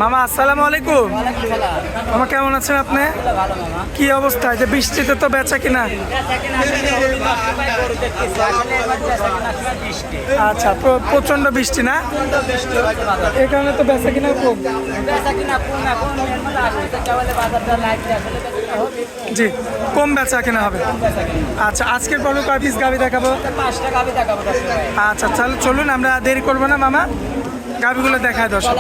মামা আসসালামু আলাইকুম। মামা কেমন আছেন আপনি? কি অবস্থা? যে বৃষ্টিতে তো বেচা কিনা? আচ্ছা, প্রচন্ড বৃষ্টি না, এই কারণে তো বেচা কিনা কম। জি, কম বেচা কিনা হবে। আচ্ছা, আজকের পর্বে কয় পিস গাভি দেখাবো? আচ্ছা, তাহলে চলুন, আমরা দেরি করবো না মামা, গাভিগুলো দেখায় দর্শক।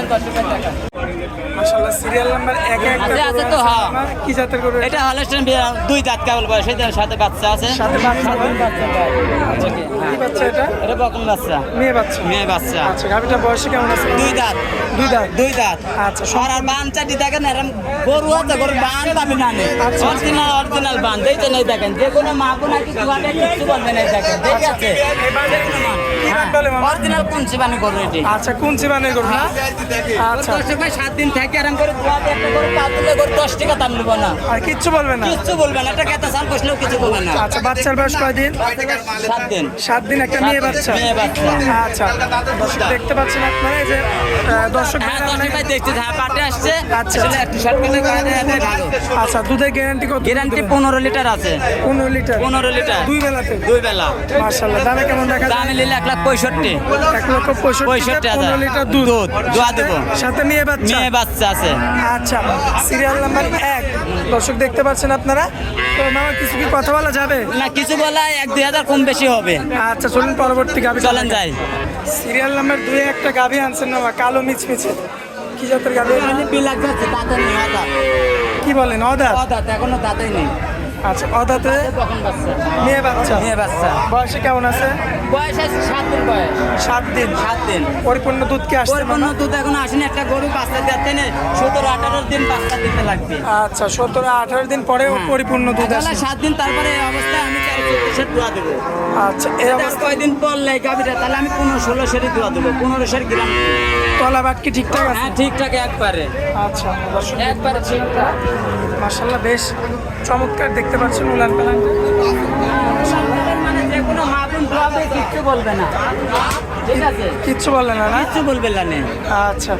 মাশাআল্লাহ, সিরিয়াল নাম্বার 1 আছে তো। হ্যাঁ, কি জাতের গরু এটা হলস্টাইন দুই দাঁত কেবল বয়স, এর সাথে বাচ্চা আছে। সাথে বাচ্চা কি বাচ্চা? এটা বকন বাচ্চা, মেয়ে বাচ্চা। মেয়ে বাচ্চা। আচ্ছা, গাভিটা বয়সে কেমন আছে? দুই দাঁত। দুই দাঁত। দুই দাঁত। আচ্ছা, আর বান চাটি দেখেন, এরকম গরু আছে, গরুর বান পাবি না। আচ্ছা। অরিজিনাল বান দেখতে নেই, দেখেন যে কোনো মা কোনো কিছু বলবে না, দেখেন ঠিক আছে। অরিজিনাল কোন চিবানি গরু এটি? আচ্ছা, কোন চিবানের গরু না? আচ্ছা, 7 দিন থেকে আরাম করে একটা গরু পাতলে গরু 10 টাকা দাম নেব না, আর কিচ্ছু বলবে না? কিচ্ছু বলবে না। এটা কেতা সাল বসলেও কিছু বলবে না। আচ্ছা, বাচ্চার বয়স কয়দিন? 7 দিন। 7 দিন, একটা মেয়ে বাচ্চা। মেয়ে বাচ্চা। আচ্ছা, দর্শক দেখতে পাচ্ছেন আপনারা, এই যে দর্শক হ্যাঁ, 10 টাকায় দেখছি। হ্যাঁ, পাটে আসছে। আচ্ছা। আসলে একটু সরকারে ভালো। আচ্ছা, দুধের গ্যারান্টি কত? গ্যারান্টি 15 লিটার আছে। 15 লিটার? 15 লিটার দুই বেলাতে? দুই বেলা। মাশাআল্লাহ, দামে কেমন দেখা যায়? দামে নিলে 1,65,000। 1,65,000 15 লিটার দুধ। দোয়া দেবো। সাথে মেয়ে বাচ্চা? মেয়ে বাচ্চা আছে। আচ্ছা, সিরিয়াল নাম্বার 1 দর্শক দেখতে পাচ্ছেন আপনারা। তো মামা, কিছু কি কথা বলা যাবে? না, কিছু বলা 1-2 হাজার কম বেশি হবে। আচ্ছা, চলুন পরবর্তী গাভি চলেন যাই। সিরিয়াল নাম্বার 2 একটা গাভি আনছেন না, কালো মিচমিচে, কি জাতের গাভি? বিলাক যাচ্ছে, দাঁতে নেই। কি বলেন, অদাঁত? দাঁত এখনো দাঁতেই নেই। আচ্ছা, অদাঁতে কখন বাচ্চা? মেয়ে বাচ্চা। মেয়ে বাচ্চা। বয়সে কেমন আছে? বয়স আছে 7 দিন বয়স। 7 দিন। 7 দিন। পরিপূর্ণ দুধ কি আসছে? পরিপূর্ণ দুধ এখন আসেনি। একটা গরু বাচ্চা দিতে নেই, 17-18 দিন বাচ্চা দিতে লাগবে। আচ্ছা, 17-18 দিন পরে পরিপূর্ণ দুধ আসে। 7 দিন, তারপরে এই অবস্থায় আমি 14-15 দোয়া দেবো। আচ্ছা, এই তার অবস্থা কয়দিন পর লাই গাভিটা, তাহলে আমি 15-16 দোয়া দেবো। 15 গ্রাম। তলা বাট কি ঠিকঠাক আছে? হ্যাঁ, ঠিকঠাক একবারে। আচ্ছা, দর্শক একবারে ঠিকঠাক। মাশাআল্লাহ, বেশ চমৎকার দেখতে পাচ্ছেন উলান পালান। মানে যে কোনো মা বোন দোয়াবে, কিচ্ছু বলবে না, ঠিক আছে? কিচ্ছু বললেন না? কিচ্ছু বলবে না। আচ্ছা,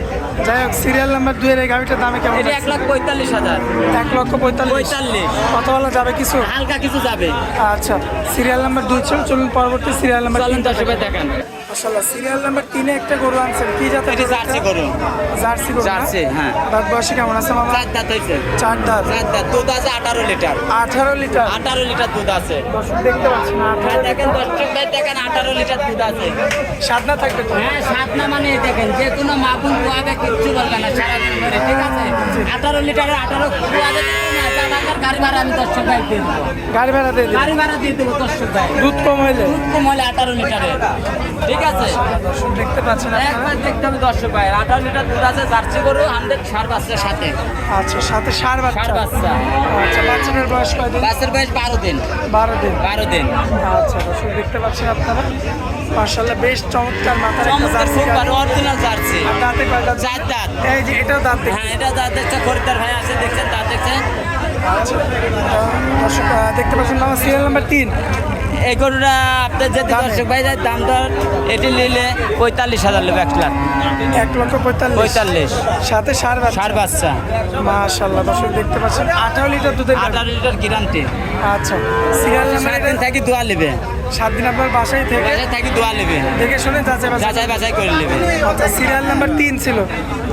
যাই হোক, সিরিয়াল নাম্বার 2 এর এই গাভিটার দামে কেমন? এটা 1,45,000। 1,45,000 কথা বলা যাবে কিছু? হালকা কিছু যাবে। আচ্ছা, সিরিয়াল নাম্বার 2 চলুন পরবর্তী সিরিয়াল নাম্বার চলেন 3 10 দেখেন। মাশাআল্লাহ, সিরিয়াল নাম্বার 3 এ একটা গরু আনছেন, কি জাতের? এটি জার্সি গরু। জার্সি গরু না? জার্সি, হ্যাঁ। দাঁত বয়সে কেমন আছে মামা? 4 দাঁত হয়েছে। 4 দাঁত। 4 দাঁত। দুধ আছে 18 লিটার। 18 লিটার? 18 লিটার দুধ আছে। দর্শক দেখতে পাচ্ছেন, হ্যাঁ, 18 দেখেন 10 দেখেন, 18 লিটার দুধ আছে। স্বাদ না থাকবে তো? হ্যাঁ, 7 না মানে দেখেন, যে কোনো মা বোন দোয়াবে, কিচ্ছু বলবে না সারাদিন ধরে, ঠিক আছে? 18 লিটারে 18 দোয়াবে না, টাকার গাড়ি ভাড়া আমি 10 টাকায় দিয়ে দেবো। গাড়ি ভাড়া দিয়ে দিন। গাড়ি ভাড়া দিয়ে দেবো 10 টাকায়। দুধ কম হইলে? দুধ কম হলে 18 লিটারে, ঠিক আছে? দর্শক দেখতে পাচ্ছেন আপনারা। একবার দেখতে হবে 10 টাকায়। 18 লিটার দুধ আছে, জার্সি গরু 100 ষাঁড় বাচ্চার সাথে। আচ্ছা, সাথে ষাঁড় বাচ্চা? ষাঁড় বাচ্চা। আচ্ছা, বাচ্চাটার বয়স কয়দিন? বাচ্চার বয়স 12 দিন। 12 দিন। 12 দিন। আচ্ছা, দর্শক দেখতে পাচ্ছেন আপনারা, মাশাআল্লাহ, বেশ চমৎকার মাথার একটা চমৎকার, জার্সি খুব গাভী। ভালো অরিজিনাল জার্সি। আর দাঁতে কয়টা? 4 দাঁত। এই যে এটাও দাঁত দেখতে। হ্যাঁ, এটা দাঁত দেখছে, খরিদ্দার ভাই আছে, দেখছেন দাঁত দেখছেন। আচ্ছা, দর্শক দেখতে পাচ্ছেন মামা, সিরিয়াল নাম্বার 3। এই গরুটা আপনার যদি দর্শক ভাই যায়, দাম দর এটি নিলে 45,000 নেবে, 1 লাখ। 1,45,000 সাথে ষাঁড় বাচ্চা? ষাঁড় বাচ্চা। মাশাআল্লাহ, দর্শক দেখতে পাচ্ছেন 18 লিটার দুধের গাভী। 18 লিটার গ্যারান্টি। আচ্ছা, সিরিয়াল নাম্বার 7 দিন থাকি দোয়া নেবে। 7 দিন আপনার বাসায় থেকে বাসায় থাকি দোয়া নেবে, দেখে শুনে যাচাই বাছাই। যাচাই বাছাই করে নেবে। আচ্ছা, সিরিয়াল নাম্বার 3 ছিল,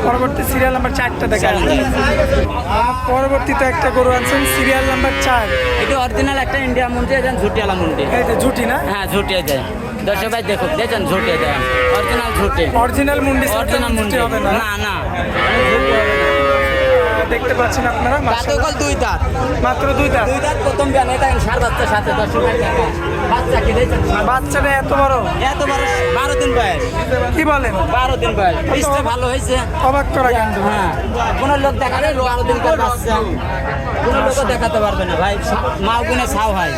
পরবর্তী সিরিয়াল নাম্বার 4টা দেখা চলেন যাই। পরবর্তীতে একটা গরু আনছেন, সিরিয়াল নাম্বার 4। এটা অরিজিনাল একটা ইন্ডিয়া মুন্ডি, এজন ঝুটিয়ালা মুন্ডি। এই যে ঝুটি না? হ্যাঁ, ঝুটিয়ে দেয়। দর্শক ভাই দেখুন, দেখেন ঝুটিয়ে দেয়, অরিজিনাল ঝুটে। অরিজিনাল মুন্ডি? অরিজিনাল মুন্ডি হবে না? না, না। দেখতে পাচ্ছেন আপনারা, দাঁত মাশাআল্লাহ, কল 2 দাঁত। মাত্র 2 দাঁত। 2 দাঁত প্রথম বিয়ান, এটা ষাঁড় বাচ্চার সাথে। দর্শক ভাই দেখেন, বাচ্চা কি দেখছেন? বাচ্চাটা এত বড়? এত বড়, 12 দিন বয়স। কি বলেন? 12 দিন বয়স। বৃষ্টি ভালো হয়েছে। অবাক করা কিন্তু। হ্যাঁ, কোনো লোক দেখালে 12 দিন পর বাচ্চা, কোনো লোকও দেখাতে পারবে না ভাই, মাও গুনে ছাও হয়।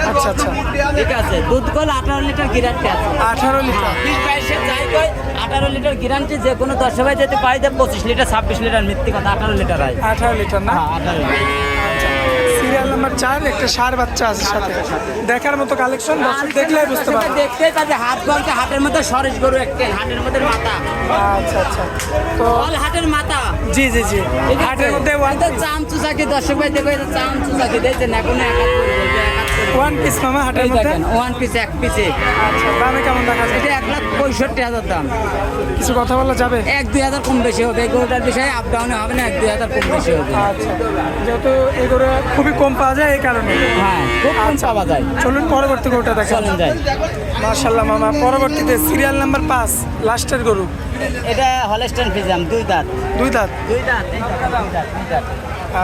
আচ্ছা, আচ্ছা, ঠিক আছে। দুধ কল 18 লিটার গ্যারান্টি আছে। 18 লিটার? 20-22 যাই কই, 18 লিটার গ্যারান্টি। যে কোনো 10 ভাই যেতে পাই, 25 লিটার 26 লিটার, মিথ্যে কথা, 18 লিটার হয়। 18 লিটার না? হ্যাঁ, 18 লিটার। সিরিয়াল নাম্বার 4 একটা ষাঁড় বাচ্চা আছে সাথে। দেখার মতো কালেকশন, দর্শক দেখলেই বুঝতে পারবে। দেখতে তাদের হাত বলতে হাটের মধ্যে সরেশ গরু একটা হাটের মধ্যে মাথা আচ্ছা আচ্ছা, তো অল হাটের মাথা জি জি জি, হাটের মধ্যে চাম চুচাকি দর্শক ভাই দেখো এটা চাম চুচাকি দেখছেন এখন ওয়ান পিস মামা হাটের মধ্যে। ওয়ান পিস এক পিসে আচ্ছা, দামে কেমন দেখা যায়? এটা 1,65,000 দাম। কিছু কথা বলা যাবে? 1-2 হাজার কম বেশি হবে, এই গরুটার বিষয়ে আপ ডাউনে হবে না, 1-2 হাজার কম বেশি হবে। আচ্ছা, যেহেতু এগুলো খুবই কম পাওয়া যায় এই কারণে। হ্যাঁ খুব কম পাওয়া যায়। চলুন পরবর্তী গরুটা দেখা। চলেন যাই। মাশাআল্লাহ মামা, পরবর্তীতে সিরিয়াল নাম্বার 5 লাস্টের গরু। এটা হলস্টাইন ফ্রিজিয়ান, 2 দাঁত। 2 দাঁত। 2 দাঁত, এই দাঁত, 2 দাঁত।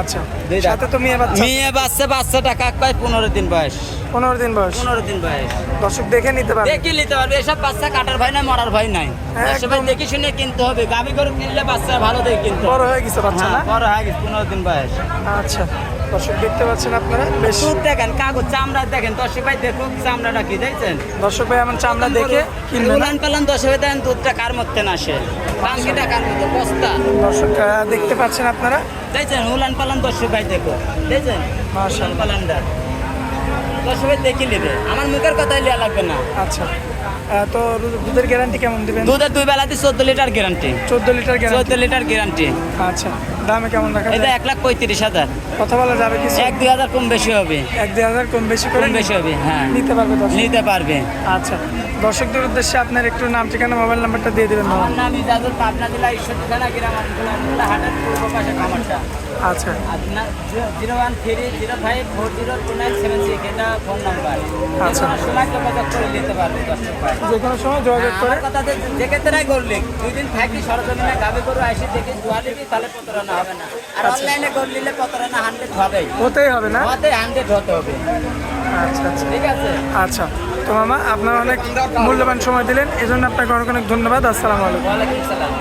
আচ্ছা, দুই দাঁত। সাথে তো মেয়ে বাচ্চা। মেয়ে বাচ্চাটা কাক পায় 15 দিন বয়স। 15 দিন বয়স। 15 দিন বয়স। দর্শক দেখে নিতে পারবে। দেখে নিতে পারবে, এসব বাচ্চা কাটার ভয় নাই, মরার ভয় নাই। একদম। সবাই দেখে শুনে কিনতে হবে, গাভী গরু কিনলে বাচ্চা ভালো দেখে কিনতে হবে। বড় হয়ে গেছে বাচ্চা না? হ্যাঁ, বড় হয়ে গেছে, 15 দিন বয়স। আচ্ছা, দর্শক দেখতে পাচ্ছেন আপনারা, বেশ দুধ দেখেন, কাগজ চামড়া দেখেন, দর্শক ভাই দেখুন চামড়াটা কি দেখছেন। দর্শক ভাই এমন চামড়া দেখে কিনবে না। উলান পালান দর্শক ভাই দেখেন, দুধটা কার মধ্যে না আসে, টাঙ্কিটা কার মধ্যে বস্তা দর্শক দেখতে পাচ্ছেন আপনারা। দেখছেন, উলান পালান দর্শক ভাই দেখো, দেখছেন মাশাআল্লাহ। উলান পালানটা দর্শক ভাই দেখে নেবে, আমার মুখের কথাই লিয়া লাগবে না। আচ্ছা, তো দুধের গ্যারান্টি কেমন দিবেন? দুধের 2 বেলাতে 14 litre guarantee. 14 litre guarantee. 14 litre guarantee. আচ্ছা, দামে কেমন দেখা এটা যায়? 1,35,000। কথা বলা যাবে কিছু? 1-2 হাজার কম বেশি হবে। 1-2 হাজার কম বেশি করে কম বেশি হবে, হ্যাঁ নিতে পারবে দর্শক। নিতে পারবে। আচ্ছা, দর্শকদের উদ্দেশ্যে আপনার একটু নাম ঠিকানা মোবাইল নাম্বারটা দিয়ে দেবেন মামা। আমার নাম ইজাজুল, পাবনা জেলা ঈশ্বরদী থানা গ্রাম আন্দোলন হাটের পূর্ব পাশে খামারটা। আচ্ছা, আপনার 01305402976 এটা ফোন নাম্বার। আচ্ছা। সময় যোগাযোগ করে নিতে পারবে দর্শক ভাই। যে কোনো সময় যোগাযোগ করে। আমার কথা যে ক্ষেত্রেই করলে 2 দিন থাকি সরজমিনে গাভী গরু আসি দেখি দুয়ালিবি, তাহলে প্রতারণা হবে না। আর অনলাইনে গরু নিলে প্রতারণা 100 হবেই, হতেই হবে না? হতে 100 হতে হবে। আচ্ছা আচ্ছা ঠিক আছে। আচ্ছা, তো মামা আপনার অনেক মূল্যবান সময় দিলেন, এজন্য আপনাকে অনেক অনেক ধন্যবাদ। আসসালামু আলাইকুম। ওয়ালাইকুম সালাম।